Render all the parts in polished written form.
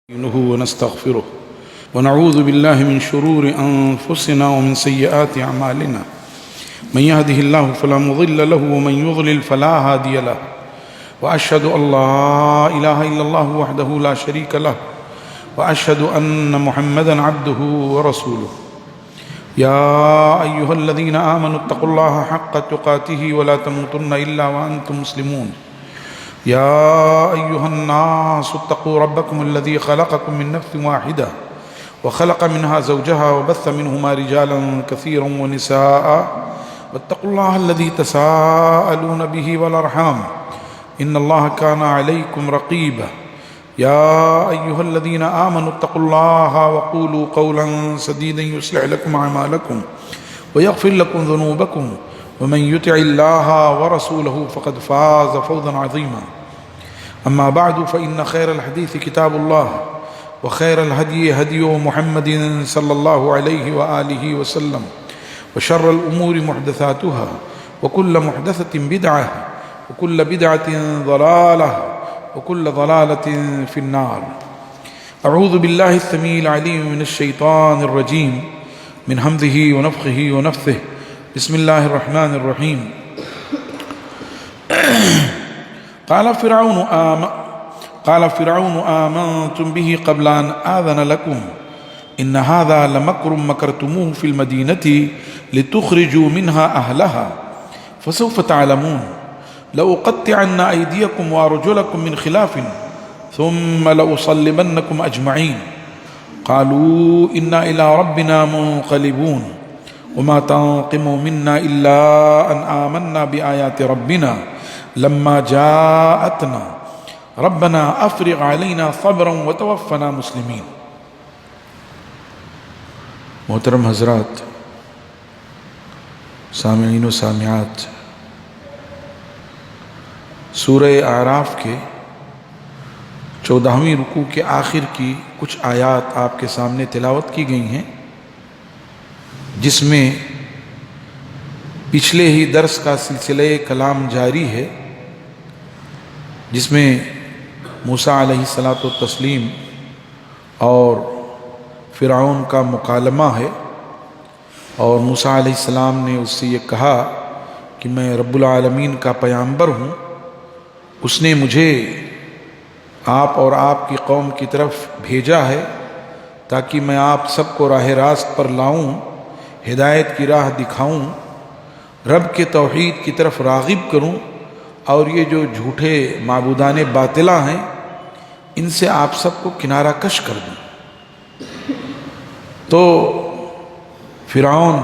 ونستغفره ونعوذ بالله من شرور أنفسنا ومن سيئات أعمالنا من يهده الله فلا مضل له ومن يضلل فلا هادي له وأشهد أن لا إله إلا الله وحده لا شريك له وأشهد أن محمدا عبده ورسوله يا أيها الذين آمنوا اتقوا الله حق تقاته ولا تموتن إلا وأنتم مسلمون يا أيها الناس اتقوا ربكم الذي خلقكم من نفس واحدة وخلق منها زوجها وبث منهما رجالا كثيرا ونساء واتقوا الله الذي تساءلون به والأرحام إن الله كان عليكم رقيبا يا أيها الذين آمنوا اتقوا الله وقولوا قولا سديدا يصلح لكم أعمالكم ويغفر لكم ذنوبكم ومن يطع الله ورسوله فقد فاز فوزا عظيما أما بعد فإن خير الحديث كتاب الله وخير الهدي هدي محمد صلى الله عليه وآله وسلم وشر الأمور محدثاتها وكل محدثة بدعة وكل بدعة ضلالة وكل ضلالة في النار. أعوذ بالله السميع العليم من الشيطان الرجيم من همزه ونفخه ونفثه. بسم الله الرحمن الرحيم. قال فرعون آمنتم به قبل أن آذن لكم إن هذا لمكر مكرتموه في المدينة لتخرجوا منها أهلها فسوف تعلمون لأقطعن أيديكم وأرجلكم من خلاف ثم لأصلبنكم أجمعين قالوا إنا إلى ربنا منقلبون وما تنقم منا إلا أن آمنا بآيات ربنا لما جاءتنا ربنا أفرغ علينا صبرا وتوفنا مسلمين. محترم حضرات، سامعین و سامعات، سورہ اعراف کے 14ویں رکوع کے آخر کی کچھ آیات آپ کے سامنے تلاوت کی گئی ہیں، جس میں پچھلے ہی درس کا سلسلہ کلام جاری ہے، جس میں موسیٰ علیہ الصلاۃ والتسلیم اور فرعون کا مکالمہ ہے، اور موسیٰ علیہ السلام نے اس سے یہ کہا کہ میں رب العالمین کا پیغمبر ہوں، اس نے مجھے آپ اور آپ کی قوم کی طرف بھیجا ہے تاکہ میں آپ سب کو راہ راست پر لاؤں، ہدایت کی راہ دکھاؤں، رب کے توحید کی طرف راغب کروں، اور یہ جو جھوٹے معبودان باطلہ ہیں ان سے آپ سب کو کنارہ کش کر دوں۔ تو فرعون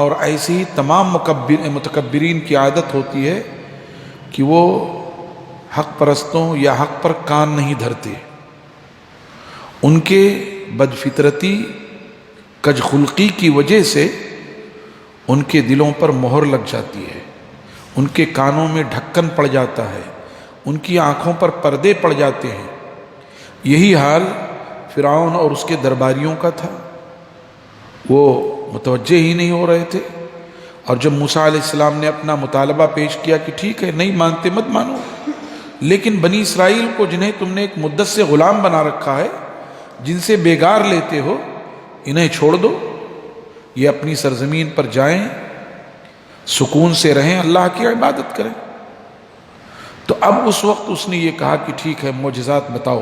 اور ایسے ہی تمام متکبرین کی عادت ہوتی ہے کہ وہ حق پرستوں یا حق پر کان نہیں دھرتے، ان کے بدفطرتی کج خلقی کی وجہ سے ان کے دلوں پر مہر لگ جاتی ہے، ان کے کانوں میں ڈھکن پڑ جاتا ہے، ان کی آنکھوں پر پردے پڑ جاتے ہیں۔ یہی حال فرعون اور اس کے درباریوں کا تھا، وہ متوجہ ہی نہیں ہو رہے تھے، اور جب موسیٰ علیہ السلام نے اپنا مطالبہ پیش کیا کہ ٹھیک ہے، نہیں مانتے مت مانو، لیکن بنی اسرائیل کو جنہیں تم نے ایک مدت سے غلام بنا رکھا ہے، جن سے بیگار لیتے ہو، انہیں چھوڑ دو، یہ اپنی سرزمین پر جائیں، سکون سے رہیں، اللہ کی عبادت کریں۔ تو اب اس وقت اس نے یہ کہا کہ ٹھیک ہے، معجزات بتاؤ،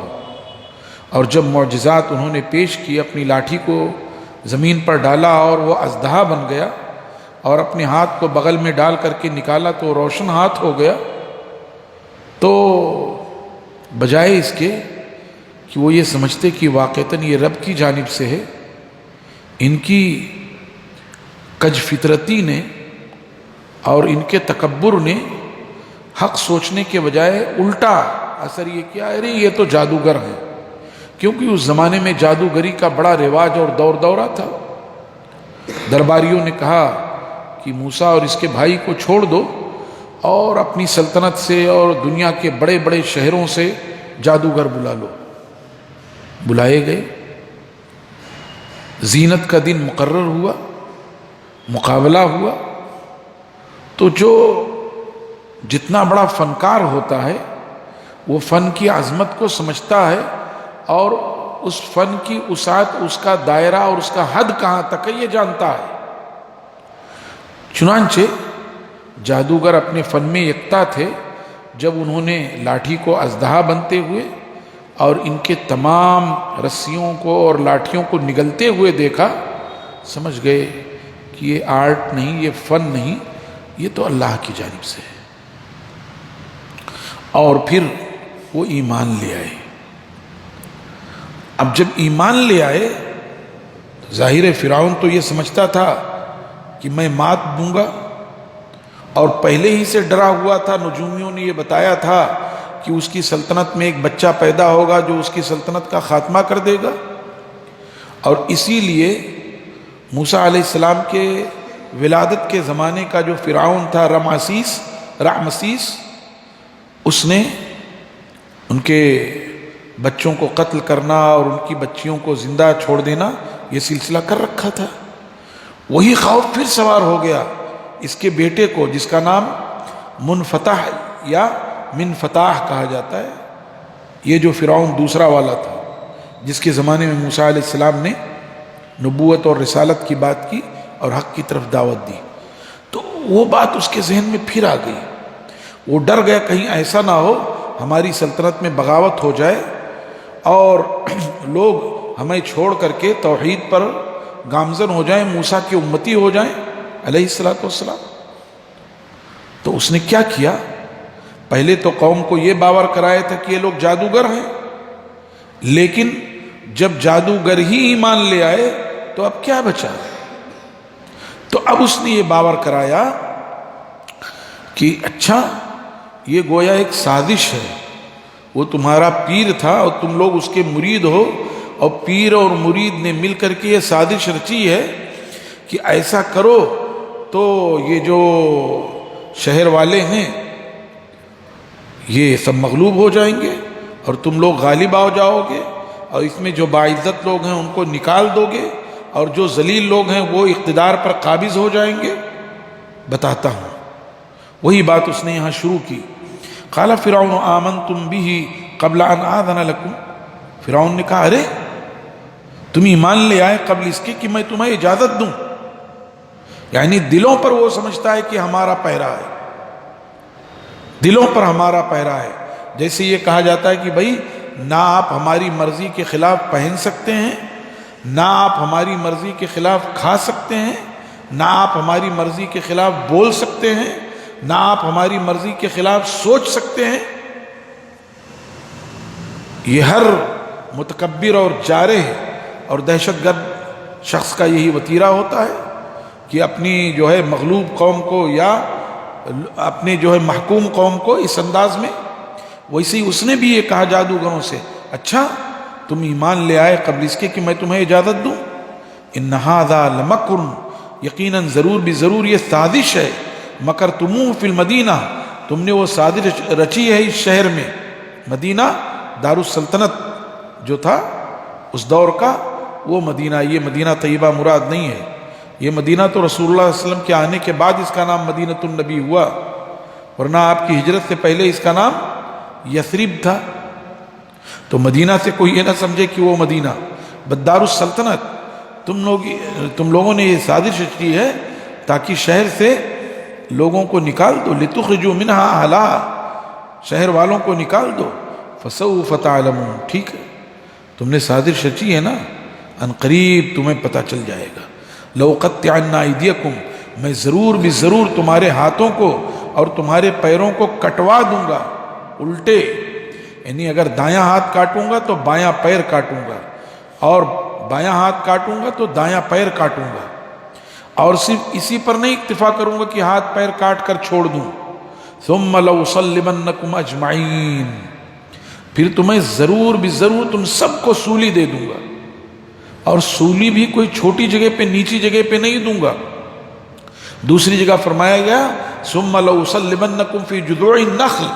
اور جب معجزات انہوں نے پیش کی، اپنی لاٹھی کو زمین پر ڈالا اور وہ اژدہا بن گیا، اور اپنے ہاتھ کو بغل میں ڈال کر کے نکالا تو روشن ہاتھ ہو گیا، تو بجائے اس کے کہ وہ یہ سمجھتے کہ واقعتاً یہ رب کی جانب سے ہے، ان کی کج فطرتی نے اور ان کے تکبر نے حق سوچنے کے بجائے الٹا اثر یہ کیا، ارے یہ تو جادوگر ہیں، کیونکہ اس زمانے میں جادوگری کا بڑا رواج اور دور دورہ تھا۔ درباریوں نے کہا کہ موسیٰ اور اس کے بھائی کو چھوڑ دو، اور اپنی سلطنت سے اور دنیا کے بڑے بڑے شہروں سے جادوگر بلا لو۔ بلائے گئے، زینت کا دن مقرر ہوا، مقابلہ ہوا، تو جو جتنا بڑا فنکار ہوتا ہے وہ فن کی عظمت کو سمجھتا ہے اور اس فن کی وسعت، اس کا دائرہ اور اس کا حد کہاں تک ہے یہ جانتا ہے۔ چنانچہ جادوگر اپنے فن میں یکتا تھے۔ جب انہوں نے لاٹھی کو اژدہا بنتے ہوئے اور ان کے تمام رسیوں کو اور لاٹھیوں کو نگلتے ہوئے دیکھا، سمجھ گئے کہ یہ آرٹ نہیں، یہ فن نہیں، یہ تو اللہ کی جانب سے ہے۔ اور پھر وہ ایمان لے آئے۔ اب جب ایمان لے آئے، ظاہر فرعون تو یہ سمجھتا تھا کہ میں مات دوں گا، اور پہلے ہی سے ڈرا ہوا تھا۔ نجومیوں نے یہ بتایا تھا کہ اس کی سلطنت میں ایک بچہ پیدا ہوگا جو اس کی سلطنت کا خاتمہ کر دے گا، اور اسی لیے موسیٰ علیہ السلام کے ولادت کے زمانے کا جو فرعون تھا رعمسیس، اس نے ان کے بچوں کو قتل کرنا اور ان کی بچیوں کو زندہ چھوڑ دینا یہ سلسلہ کر رکھا تھا۔ وہی خوف پھر سوار ہو گیا اس کے بیٹے کو، جس کا نام منفتح یا منفتاح کہا جاتا ہے۔ یہ جو فرعون دوسرا والا تھا جس کے زمانے میں موسیٰ علیہ السلام نے نبوت اور رسالت کی بات کی اور حق کی طرف دعوت دی، تو وہ بات اس کے ذہن میں پھر آ گئی۔ وہ ڈر گیا کہیں ایسا نہ ہو ہماری سلطنت میں بغاوت ہو جائے اور لوگ ہمیں چھوڑ کر کے توحید پر گامزن ہو جائیں، موسیٰ کے امتی ہو جائیں علیہ السلام۔ تو اس نے کیا کیا؟ پہلے تو قوم کو یہ باور کرایا تھا کہ یہ لوگ جادوگر ہیں، لیکن جب جادوگر ہی ایمان لے آئے تو اب کیا بچا؟ تو اب اس نے یہ باور کرایا کہ اچھا یہ گویا ایک سازش ہے، وہ تمہارا پیر تھا اور تم لوگ اس کے مرید ہو، اور پیر اور مرید نے مل کر کے یہ سازش رچی ہے کہ ایسا کرو تو یہ جو شہر والے ہیں یہ سب مغلوب ہو جائیں گے اور تم لوگ غالب آ جاؤ گے، اور اس میں جو باعزت لوگ ہیں ان کو نکال دو گے، اور جو ذلیل لوگ ہیں وہ اقتدار پر قابض ہو جائیں گے۔ بتاتا ہوں، وہی بات اس نے یہاں شروع کی۔ قال فرعون آمنتم به قبل ان آذن لكم، فرعون نے کہا ارے تم ایمان لے آئے قبل اس کے کہ میں تمہیں اجازت دوں۔ یعنی دلوں پر وہ سمجھتا ہے کہ ہمارا پہرا ہے، دلوں پر ہمارا پہرا ہے۔ جیسے یہ کہا جاتا ہے کہ بھائی نہ آپ ہماری مرضی کے خلاف پہن سکتے ہیں، نہ آپ ہماری مرضی کے خلاف کھا سکتے ہیں، نہ آپ ہماری مرضی کے خلاف بول سکتے ہیں، نہ آپ ہماری مرضی کے خلاف سوچ سکتے ہیں۔ یہ ہر متکبر اور جارح اور دہشت گرد شخص کا یہی وتیرہ ہوتا ہے کہ اپنی جو ہے مغلوب قوم کو یا اپنے جو ہے محکوم قوم کو اس انداز میں۔ ویسے ہی اس نے بھی یہ کہا جادوگروں سے، اچھا تم ایمان لے آئے قبل اس کے کہ میں تمہیں اجازت دوں۔ ان ھذا لمکر، یقیناً ضرور بھی ضرور یہ سازش ہے، مکرتموہ فی المدینہ، تم نے وہ سازش رچی ہے اس شہر میں۔ مدینہ دارالسلطنت جو تھا اس دور کا وہ مدینہ، یہ مدینہ طیبہ مراد نہیں ہے، یہ مدینہ تو رسول اللہ صلی اللہ علیہ وسلم کے آنے کے بعد اس کا نام مدینۃ النبی ہوا، ورنہ آپ کی ہجرت سے پہلے اس کا نام یثرب تھا۔ تو مدینہ سے کوئی یہ نہ سمجھے کہ وہ مدینہ، بس دارالسلطنت۔ تم لوگوں نے یہ سازش کی ہے تاکہ شہر سے لوگوں کو نکال دو، لتخرجوا منہا اہلہا، شہر والوں کو نکال دو۔ فسوف تعلمون، ٹھیک ہے تم نے سازش رچی ہے نا، ان قریب تمہیں پتہ چل جائے گا۔ لأقطعن ایدیکم، میں ضرور بھی ضرور تمہارے ہاتھوں کو اور تمہارے پیروں کو کٹوا دوں گا، الٹے، یعنی اگر دایاں ہاتھ کاٹوں گا تو بایاں پیر کاٹوں گا، اور بایاں ہاتھ کاٹوں گا تو دایاں پیر کاٹوں گا، اور صرف اسی پر نہیں اکتفا کروں گا کہ ہاتھ پیر کاٹ کر چھوڑ دوں۔ ثم لأصلبنکم اجمعین، پھر تمہیں ضرور بھی ضرور تم سب کو سولی دے دوں گا، اور سولی بھی کوئی چھوٹی جگہ پہ نیچی جگہ پہ نہیں دوں گا۔ دوسری جگہ فرمایا گیا ثم لأصلبنکم فی جذوع النخل،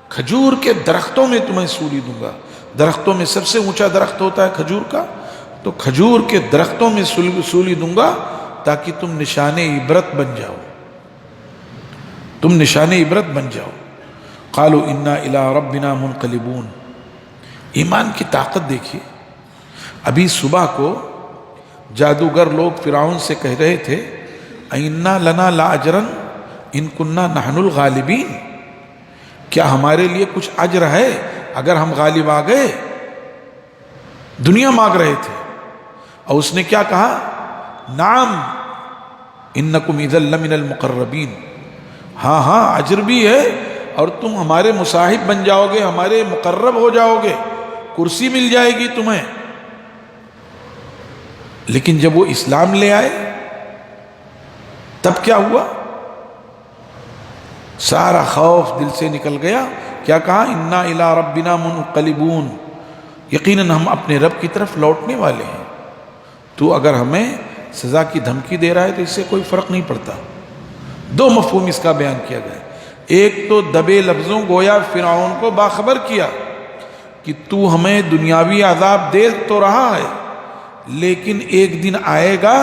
کھجور کے درختوں میں تمہیں سولی دوں گا۔ درختوں میں سب سے اونچا درخت ہوتا ہے کھجور کا، تو کھجور کے درختوں میں سولی دوں گا تاکہ تم نشان عبرت بن جاؤ، تم نشان عبرت بن جاؤ۔ قالوا انا الی ربنا منقلبون، ایمان کی طاقت دیکھیے، ابھی صبح کو جادوگر لوگ فرعون سے کہہ رہے تھے اِنَّا لَنَا لَأَجْرًا إِن كُنَّا نَحْنُ الْغَالِبِينَ، کیا ہمارے لیے کچھ اجر ہے اگر ہم غالب آ گئے؟ دنیا مانگ رہے تھے، اور اس نے کیا کہا؟ نعم انکم اذا لمن المقربین، ہاں ہاں اجر بھی ہے اور تم ہمارے مصاحب بن جاؤ گے، ہمارے مقرب ہو جاؤ گے، کرسی مل جائے گی تمہیں۔ لیکن جب وہ اسلام لے آئے تب کیا ہوا؟ سارا خوف دل سے نکل گیا۔ کیا کہا؟ انا الی ربنا منقلبون، یقیناً ہم اپنے رب کی طرف لوٹنے والے ہیں۔ تو اگر ہمیں سزا کی دھمکی دے رہا ہے تو اس سے کوئی فرق نہیں پڑتا۔ دو مفہوم اس کا بیان کیا گیا، ایک تو دبے لفظوں گویا فرعون کو باخبر کیا کہ تو ہمیں دنیاوی عذاب دے تو رہا ہے، لیکن ایک دن آئے گا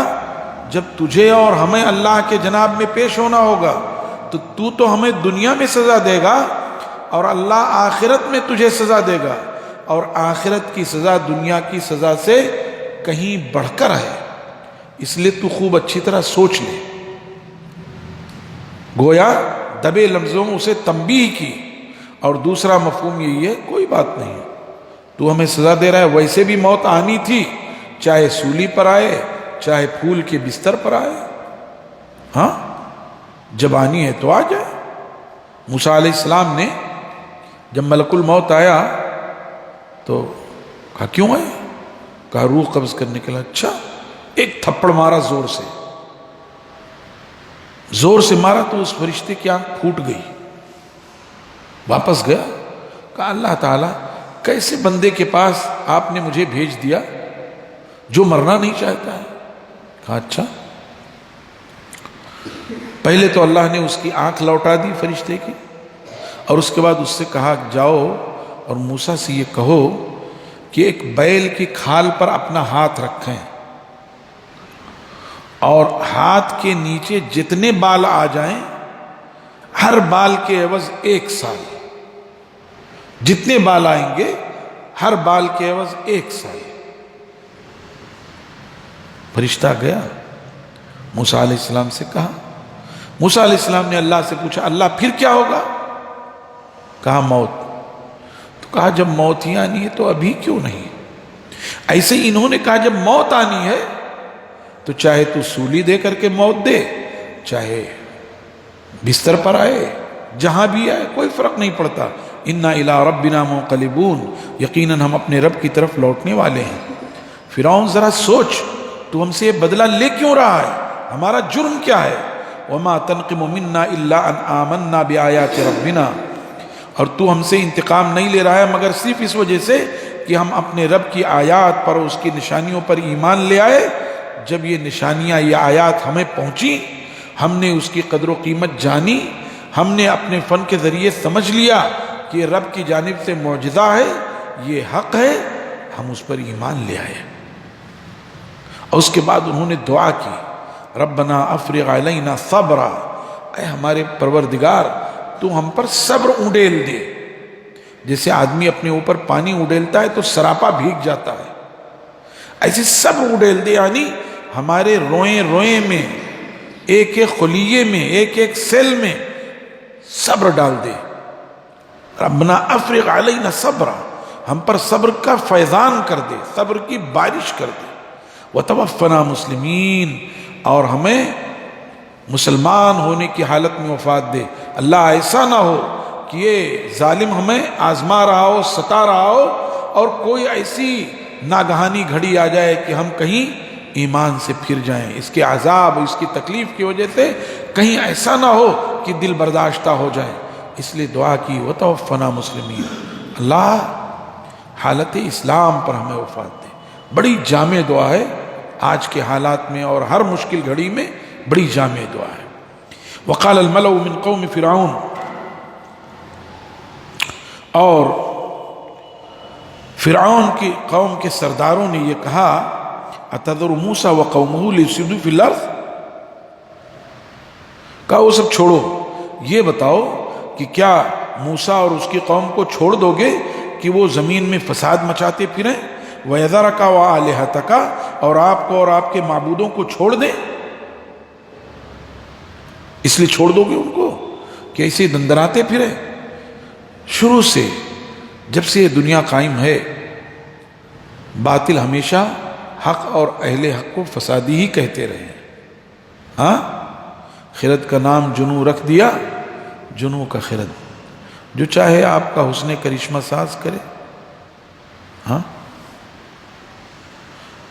جب تجھے اور ہمیں اللہ کے جناب میں پیش ہونا ہوگا، تو ہمیں دنیا میں سزا دے گا اور اللہ آخرت میں تجھے سزا دے گا، اور آخرت کی سزا دنیا کی سزا سے کہیں بڑھ کر ہے، اس لیے تو خوب اچھی طرح سوچ لے۔ گویا دبے لفظوں میں اسے تنبیہ کی۔ اور دوسرا مفہوم یہی ہے کوئی بات نہیں، تو ہمیں سزا دے رہا ہے، ویسے بھی موت آنی تھی، چاہے سولی پر آئے چاہے پھول کے بستر پر آئے، ہاں جب آنی ہے تو آ جائے۔ موسیٰ علیہ السلام نے جب ملک الموت آیا تو کہا کیوں آئے؟ کہا روح قبض کرنے کے لیے۔ اچھا، ایک تھپڑ مارا زور سے مارا تو اس فرشتے کی آنکھ پھوٹ گئی، واپس گیا۔ کہا اللہ تعالیٰ کیسے بندے کے پاس آپ نے مجھے بھیج دیا جو مرنا نہیں چاہتا ہے؟ کہا اچھا، پہلے تو اللہ نے اس کی آنکھ لوٹا دی فرشتے کی، اور اس کے بعد اس سے کہا جاؤ اور موسیٰ سے یہ کہو کہ ایک بیل کی کھال پر اپنا ہاتھ رکھیں اور ہاتھ کے نیچے جتنے بال آ جائیں ہر بال کے عوض 1 سال، جتنے بال آئیں گے ہر بال کے عوض 1 سال۔ فرشتہ گیا، موسیٰ علیہ السلام سے کہا، موسیٰ علیہ السلام نے اللہ سے پوچھا اللہ پھر کیا ہوگا؟ کہا موت۔ تو کہا جب موت ہی آنی ہے تو ابھی کیوں نہیں؟ ایسے انہوں نے کہا جب موت آنی ہے تو چاہے تو سولی دے کر کے موت دے، چاہے بستر پر آئے، جہاں بھی آئے کوئی فرق نہیں پڑتا۔ انا الی ربنا منقلبون، یقیناً ہم اپنے رب کی طرف لوٹنے والے ہیں۔ فرعون ذرا سوچ، تو ہم سے یہ بدلہ لے کیوں رہا ہے؟ ہمارا جرم کیا ہے؟ وما تنقم منا الا ان آمنا بآیات ربنا، اور تو ہم سے انتقام نہیں لے رہا ہے مگر صرف اس وجہ سے کہ ہم اپنے رب کی آیات پر، اس کی نشانیوں پر ایمان لے آئے۔ جب یہ نشانیاں، یہ آیات ہمیں پہنچی، ہم نے اس کی قدر و قیمت جانی، ہم نے اپنے فن کے ذریعے سمجھ لیا کہ یہ رب کی جانب سے معجزہ ہے، یہ حق ہے، ہم اس پر ایمان لے آئے۔ اور اس کے بعد انہوں نے دعا کی ربنا افرغ علینا صبرا، اے ہمارے پروردگار تو ہم پر صبر اونڈیل دے۔ جیسے آدمی اپنے اوپر پانی اونڈیلتا ہے تو سراپا بھیگ جاتا ہے، ایسے صبر اونڈیل دے، یعنی ہمارے روئیں روئیں میں، ایک ایک خلیے میں، ایک ایک سیل میں صبر ڈال دے۔ ربنا افرغ علینا صبرا، ہم پر صبر کا فیضان کر دے، صبر کی بارش کر دے۔ وتوفنا مسلمین، اور ہمیں مسلمان ہونے کی حالت میں وفات دے۔ اللہ ایسا نہ ہو کہ یہ ظالم ہمیں آزما رہا ہو، ستا رہا ہو، اور کوئی ایسی ناگہانی گھڑی آ جائے کہ ہم کہیں ایمان سے پھر جائیں، اس کے عذاب، اس کی تکلیف کی وجہ سے کہیں ایسا نہ ہو کہ دل برداشتہ ہو جائے۔ اس لیے دعا کی وتوفنا مسلمین، اللہ حالت اسلام پر ہمیں وفات دے۔ بڑی جامع دعا ہے آج کے حالات میں اور ہر مشکل گھڑی میں، بڑی جامع دعا ہے۔ وقال الملأ من قوم فرعون، اور فرعون کی قوم کے سرداروں نے یہ کہا اتذر موسیٰ وقومہ لیفسدوا فی الارض، کہا وہ سب چھوڑو، یہ بتاؤ کہ کیا موسیٰ اور اس کی قوم کو چھوڑ دو گے کہ وہ زمین میں فساد مچاتے پھریں؟ وَيَذَرَكَ وَآلِهَتَكَ، اور آپ کو اور آپ کے معبودوں کو چھوڑ دیں؟ اس لیے چھوڑ دو گے ان کو کہ ایسے دندراتے پھرے؟ شروع سے جب سے یہ دنیا قائم ہے باطل ہمیشہ حق اور اہل حق کو فسادی ہی کہتے رہے. ہاں، خرد کا نام جنو رکھ دیا، جنو کا خرد. جو چاہے آپ کا حسن کرشمہ ساز کرے. ہاں،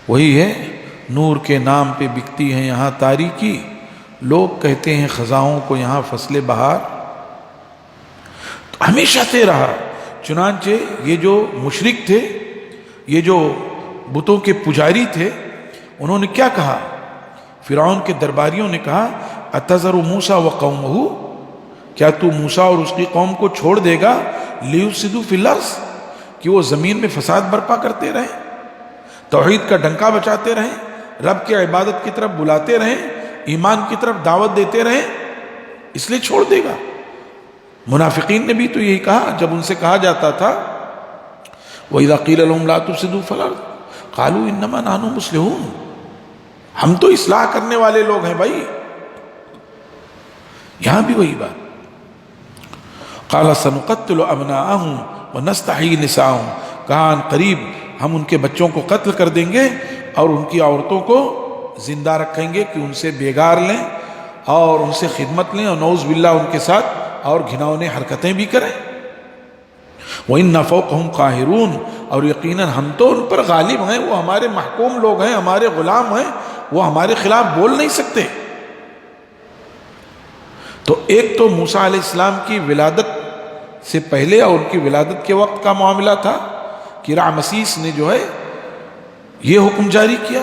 وہی ہے، نور کے نام پہ بکتی ہیں یہاں تاریکی، لوگ کہتے ہیں خزاؤں کو یہاں فصل بہار. تو ہمیشہ سے رہا. چنانچہ یہ جو مشرک تھے، یہ جو بتوں کے پجاری تھے، انہوں نے کیا کہا؟ فرعون کے درباریوں نے کہا اتذر موسیٰ وقومہ، کیا تو موسیٰ اور اس کی قوم کو چھوڑ دے گا لیفسدوا فی الارض، کہ وہ زمین میں فساد برپا کرتے رہیں، توحید کا ڈنکا بچاتے رہیں، رب کی عبادت کی طرف بلاتے رہیں، ایمان کی طرف دعوت دیتے رہیں، اس لیے چھوڑ دے گا؟ منافقین نے بھی تو یہی کہا جب ان سے کہا جاتا تھا وَإِذَا قِيلَ لَهُمْ لَا تُفْسِدُوا فِي الْأَرْضِ قَالُوا إِنَّمَا نَحْنُ مُصْلِحُونَ، ہم تو اصلاح کرنے والے لوگ ہیں بھائی. یہاں بھی وہی بات. قَالَ سَنُقَتِّلُ أَبْنَاءَهُمْ وَنَسْتَحْيِي نِسَاءَهُمْ، کہا قریب ہم ان کے بچوں کو قتل کر دیں گے اور ان کی عورتوں کو زندہ رکھیں گے کہ ان سے بیگار لیں اور ان سے خدمت لیں اور نعوذ باللہ ان کے ساتھ اور گھناؤنے حرکتیں بھی کریں. وَإِنَّ فَوْقَهُمْ قَاهِرُونَ، اور یقیناً ہم تو ان پر غالب ہیں، وہ ہمارے محکوم لوگ ہیں، ہمارے غلام ہیں، وہ ہمارے خلاف بول نہیں سکتے. تو ایک تو موسیٰ علیہ السلام کی ولادت سے پہلے اور ان کی ولادت کے وقت کا معاملہ تھا کہ رامسیس نے جو ہے یہ حکم جاری کیا،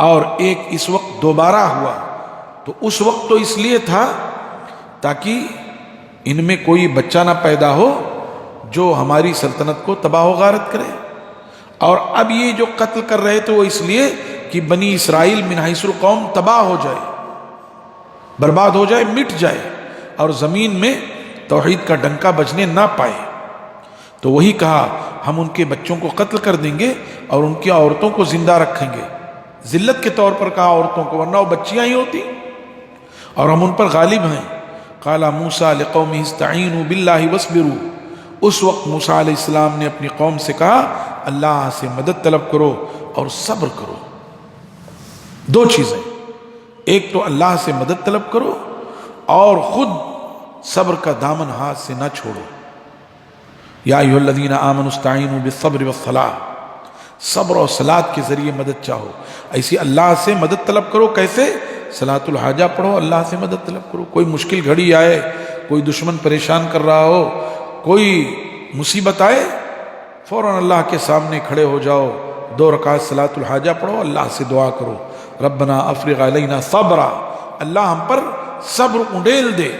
اور ایک اس وقت دوبارہ ہوا. تو اس وقت تو اس لیے تھا تاکہ ان میں کوئی بچہ نہ پیدا ہو جو ہماری سلطنت کو تباہ و غارت کرے، اور اب یہ جو قتل کر رہے تھے وہ اس لیے کہ بنی اسرائیل من حیث القوم تباہ ہو جائے، برباد ہو جائے، مٹ جائے، اور زمین میں توحید کا ڈنکا بجنے نہ پائے. تو وہی کہا ہم ان کے بچوں کو قتل کر دیں گے اور ان کی عورتوں کو زندہ رکھیں گے. ذلت کے طور پر کہا عورتوں کو، ورنہ وہ بچیاں ہی ہوتی، اور ہم ان پر غالب ہیں. قال موسیٰ لقومہ استعینوا باللہ واصبروا، اس وقت موسیٰ علیہ السلام نے اپنی قوم سے کہا اللہ سے مدد طلب کرو اور صبر کرو. دو چیزیں، ایک تو اللہ سے مدد طلب کرو اور خود صبر کا دامن ہاتھ سے نہ چھوڑو. یا ایھا الذین آمنوا استعینوا بالصبر والصلاۃ، صبر اور صلاۃ کے ذریعے مدد چاہو. ایسی اللہ سے مدد طلب کرو. کیسے؟ صلاۃ الحاجہ پڑھو، اللہ سے مدد طلب کرو. کوئی مشکل گھڑی آئے، کوئی دشمن پریشان کر رہا ہو، کوئی مصیبت آئے، فوراً اللہ کے سامنے کھڑے ہو جاؤ، 2 رکعت صلاۃ الحاجہ پڑھو، اللہ سے دعا کرو ربنا افرغ علینا صبرا، اللہ ہم پر صبر انڈیل دے،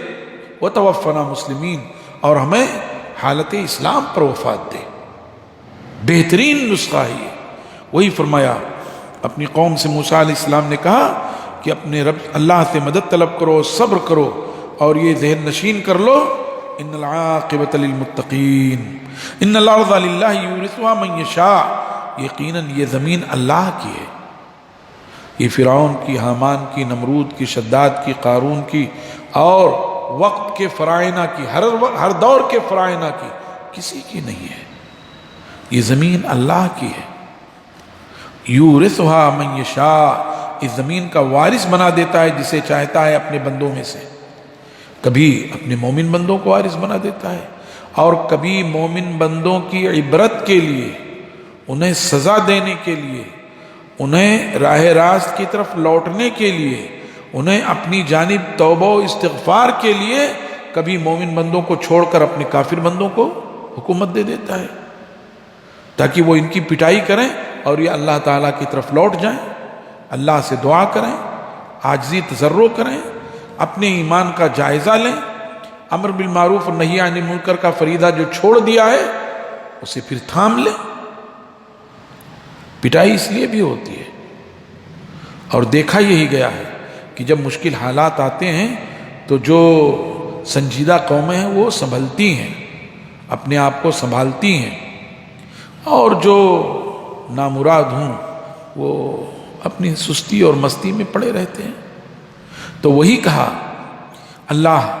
وتوفنا مسلمین، اور ہمیں حالت اسلام پر وفات دے. بہترین نسخہ ہے. وہی فرمایا اپنی قوم سے موسیٰ علیہ السلام نے کہا کہ اپنے رب اللہ سے مدد طلب کرو، صبر کرو، اور یہ ذہن نشین کر لو ان العاقبۃ للمتقین ان الارض للہ یورثها من یشاء، یقیناً یہ زمین اللہ کی ہے. یہ فرعون کی، حامان کی، نمرود کی، شداد کی، قارون کی اور وقت کے فرائنہ کی، ہر دور کے فرائنہ کی، کسی کی نہیں ہے. یہ زمین اللہ کی ہے. یورثها من یشاء، اس زمین کا وارث بنا دیتا ہے جسے چاہتا ہے اپنے بندوں میں سے. کبھی اپنے مومن بندوں کو وارث بنا دیتا ہے، اور کبھی مومن بندوں کی عبرت کے لیے، انہیں سزا دینے کے لیے، انہیں راہ راست کی طرف لوٹنے کے لیے، انہیں اپنی جانب توبہ و استغفار کے لیے کبھی مومن بندوں کو چھوڑ کر اپنے کافر بندوں کو حکومت دے دیتا ہے تاکہ وہ ان کی پٹائی کریں اور یہ اللہ تعالیٰ کی طرف لوٹ جائیں، اللہ سے دعا کریں، عاجزی تضرع کریں، اپنے ایمان کا جائزہ لیں، امر بالمعروف اور نہی عن المنکر کا فریضہ جو چھوڑ دیا ہے اسے پھر تھام لیں. پٹائی اس لیے بھی ہوتی ہے، اور دیکھا یہی گیا ہے کہ جب مشکل حالات آتے ہیں تو جو سنجیدہ قومیں ہیں وہ سنبھلتی ہیں، اپنے آپ کو سنبھالتی ہیں، اور جو نامراد ہوں وہ اپنی سستی اور مستی میں پڑے رہتے ہیں۔ تو وہی کہا اللہ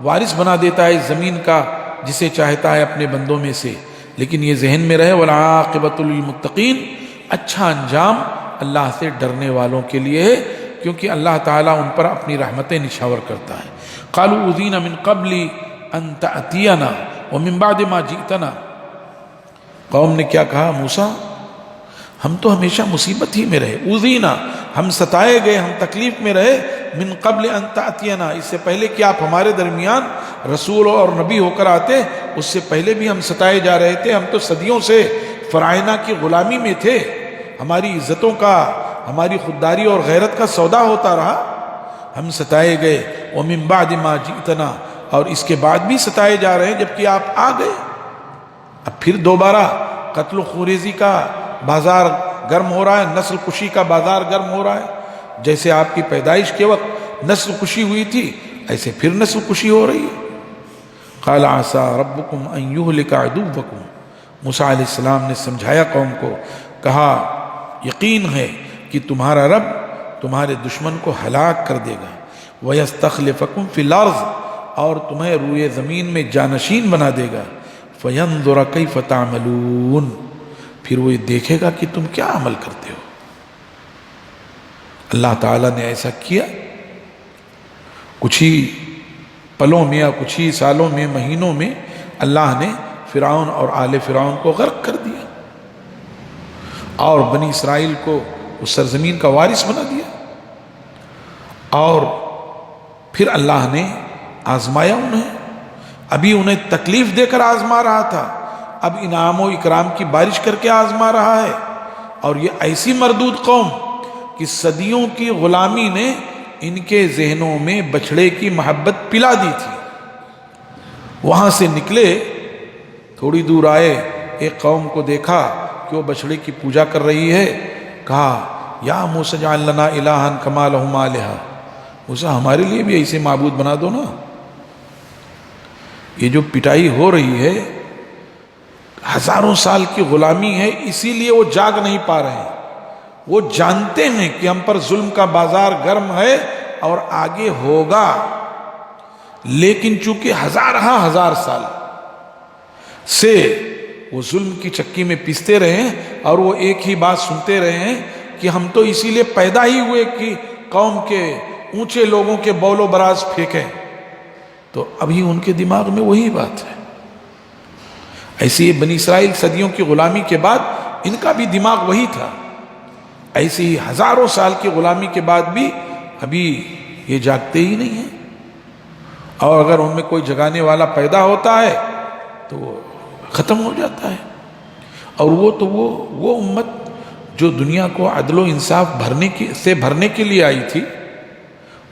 وارث بنا دیتا ہے اس زمین کا جسے چاہتا ہے اپنے بندوں میں سے، لیکن یہ ذہن میں رہے والعاقبۃ للمتقین، اچھا انجام اللہ سے ڈرنے والوں کے لیے ہے، کیونکہ اللہ تعالیٰ ان پر اپنی رحمتیں نچھاور کرتا ہے۔ قالوا اوذینا من قبل ان تأتینا ومن بعد ما جئتنا، قوم نے کیا کہا، موسیٰ ہم تو ہمیشہ مصیبت ہی میں رہے، اوذینا ہم ستائے گئے، ہم تکلیف میں رہے، من قبل ان تأتینا اس سے پہلے کہ آپ ہمارے درمیان رسول اور نبی ہو کر آتے، اس سے پہلے بھی ہم ستائے جا رہے تھے، ہم تو صدیوں سے فرعونہ کی غلامی میں تھے، ہماری عزتوں کا، ہماری خودداری اور غیرت کا سودا ہوتا رہا، ہم ستائے گئے، ومن بعد ما جئتنا اور اس کے بعد بھی ستائے جا رہے ہیں جبکہ آپ آ گئے۔ اب پھر دوبارہ قتل و خوریزی کا بازار گرم ہو رہا ہے، نسل کشی کا بازار گرم ہو رہا ہے، جیسے آپ کی پیدائش کے وقت نسل کشی ہوئی تھی ایسے پھر نسل کشی ہو رہی ہے۔ قال عسى ربكم ان يهلك عدوكم، موسیٰ علیہ السلام نے سمجھایا قوم کو، کہا یقین ہے کہ تمہارا رب تمہارے دشمن کو ہلاک کر دے گا، وَيَسْتَخْلِفَكُمْ فِي الْأَرْضِ اور تمہیں روئے زمین میں جانشین بنا دے گا، فَيَنْظُرَ كَيْفَ تَعْمَلُونَ پھر وہ دیکھے گا کہ تم کیا عمل کرتے ہو۔ اللہ تعالیٰ نے ایسا کیا، کچھ ہی پلوں میں یا کچھ ہی سالوں میں، مہینوں میں اللہ نے فرعون اور آل فرعون کو غرق کر دیا اور بنی اسرائیل کو اس سرزمین کا وارث بنا دیا، اور پھر اللہ نے آزمایا انہیں، ابھی انہیں تکلیف دے کر آزما رہا تھا، اب انعام و اکرام کی بارش کر کے آزما رہا ہے۔ اور یہ ایسی مردود قوم کہ صدیوں کی غلامی نے ان کے ذہنوں میں بچھڑے کی محبت پلا دی تھی۔ وہاں سے نکلے، تھوڑی دور آئے، ایک قوم کو دیکھا کہ وہ بچھڑے کی پوجا کر رہی ہے، کہا یا موسیٰ اجعل لنا الہا کما لہم آلہہ، موسیٰ ہمارے لیے بھی ایسے معبود بنا دو نا۔ یہ جو پٹائی ہو رہی ہے، ہزاروں سال کی غلامی ہے، اسی لیے وہ جاگ نہیں پا رہے ہیں، وہ جانتے ہیں کہ ہم پر ظلم کا بازار گرم ہے اور آگے ہوگا، لیکن چونکہ ہزار سال سے وہ ظلم کی چکی میں پیستے رہے ہیں اور وہ ایک ہی بات سنتے رہے ہیں کہ ہم تو اسی لیے پیدا ہی ہوئے کہ قوم کے اونچے لوگوں کے بول و براز پھینکیں، تو ابھی ان کے دماغ میں وہی بات ہے۔ ایسے ہی بنی اسرائیل صدیوں کی غلامی کے بعد ان کا بھی دماغ وہی تھا، ایسے ہی ہزاروں سال کی غلامی کے بعد بھی ابھی یہ جاگتے ہی نہیں ہیں، اور اگر ان میں کوئی جگانے والا پیدا ہوتا ہے تو وہ ختم ہو جاتا ہے۔ اور وہ امت جو دنیا کو عدل و انصاف بھرنے کے لیے آئی تھی،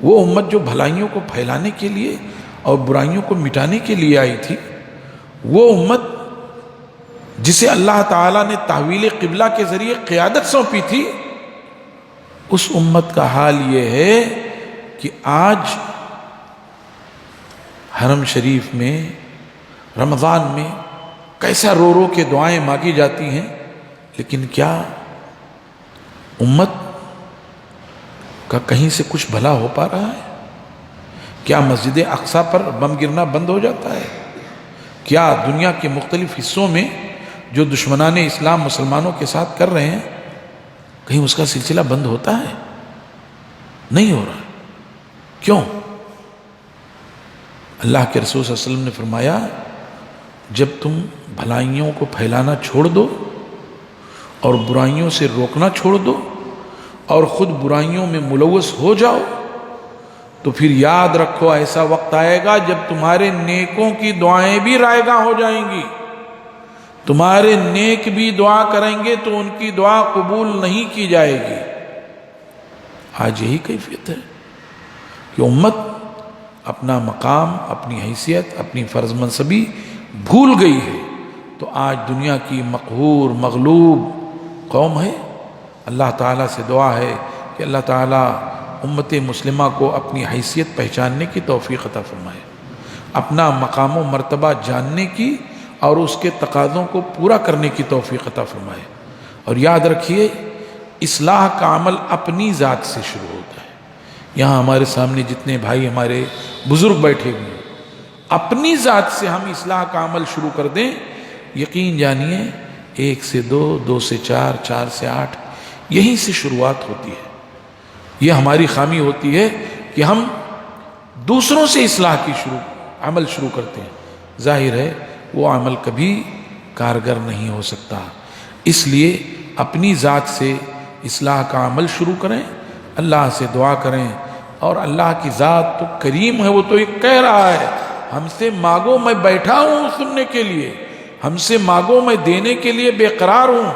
وہ امت جو بھلائیوں کو پھیلانے کے لیے اور برائیوں کو مٹانے کے لیے آئی تھی، وہ امت جسے اللہ تعالیٰ نے تحویل قبلہ کے ذریعے قیادت سونپی تھی، اس امت کا حال یہ ہے کہ آج حرم شریف میں رمضان میں کیسا رو رو کے دعائیں مانگی جاتی ہیں، لیکن کیا امت کا کہیں سے کچھ بھلا ہو پا رہا ہے؟ کیا مسجد اقصی پر بم گرنا بند ہو جاتا ہے؟ کیا دنیا کے مختلف حصوں میں جو دشمنان اسلام مسلمانوں کے ساتھ کر رہے ہیں، کہیں اس کا سلسلہ بند ہوتا ہے؟ نہیں ہو رہا۔ کیوں؟ اللہ کے رسول صلی اللہ علیہ وسلم نے فرمایا، جب تم بھلائیوں کو پھیلانا چھوڑ دو اور برائیوں سے روکنا چھوڑ دو اور خود برائیوں میں ملوث ہو جاؤ، تو پھر یاد رکھو ایسا وقت آئے گا جب تمہارے نیکوں کی دعائیں بھی رائے گاں ہو جائیں گی، تمہارے نیک بھی دعا کریں گے تو ان کی دعا قبول نہیں کی جائے گی۔ آج یہی کیفیت ہے کہ امت اپنا مقام، اپنی حیثیت، اپنی فرض منصبی بھول گئی ہے، تو آج دنیا کی مقہور مغلوب قوم ہے۔ اللہ تعالیٰ سے دعا ہے کہ اللہ تعالیٰ امت مسلمہ کو اپنی حیثیت پہچاننے کی توفیق عطا فرمائے، اپنا مقام و مرتبہ جاننے کی اور اس کے تقاضوں کو پورا کرنے کی توفیق عطا فرمائے، اور یاد رکھیے اصلاح کا عمل اپنی ذات سے شروع ہوتا ہے. یہاں ہمارے سامنے جتنے بھائی ہمارے بزرگ بیٹھے ہوئے ہیں، اپنی ذات سے ہم اصلاح کا عمل شروع کر دیں، یقین جانیے 1 سے 2، 2 سے 4، 4 سے 8، یہیں سے شروعات ہوتی ہے. یہ ہماری خامی ہوتی ہے کہ ہم دوسروں سے اصلاح کی عمل شروع کرتے ہیں. ظاہر ہے وہ عمل کبھی کارگر نہیں ہو سکتا. اس لیے اپنی ذات سے اصلاح کا عمل شروع کریں، اللہ سے دعا کریں. اور اللہ کی ذات تو کریم ہے، وہ تو یہ کہہ رہا ہے ہم سے مانگو، میں بیٹھا ہوں سننے کے لیے، ہم سے مانگو میں دینے کے لیے بے قرار ہوں.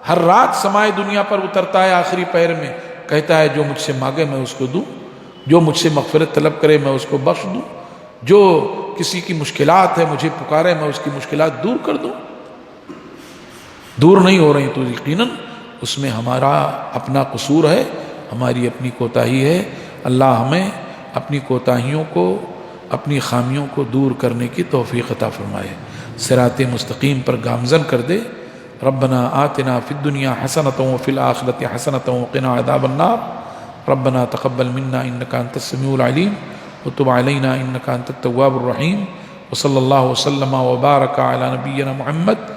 ہر رات سمائے دنیا پر اترتا ہے آخری پہر میں، کہتا ہے جو مجھ سے مانگے میں اس کو دوں، جو مجھ سے مغفرت طلب کرے میں اس کو بخش دوں، جو کسی کی مشکلات ہے مجھے پکارے میں اس کی مشکلات دور کر دوں. دور نہیں ہو رہی تو یقیناً اس میں ہمارا اپنا قصور ہے، ہماری اپنی کوتاہی ہے. اللہ ہمیں اپنی کوتاہیوں کو، اپنی خامیوں کو دور کرنے کی توفیق عطا فرمائے، صراط مستقیم پر گامزن کر دے. ربنا آتنا فی الدنیا حسنۃ وفی الآخرۃ حسنۃ وقنا عذاب النار. ربنا تقبل منا انک انت السمیع العلیم وتب علینا انک انت التواب الرحیم. وصلی اللہ وسلم وبارک علی نبینا محمد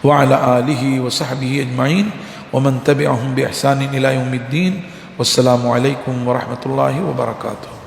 وعلى آلہ وصحبہ اجمعین ومن تبعهم بإحسان إلى يوم الدین. والسلام علیکم ورحمۃ اللہ وبرکاتہ.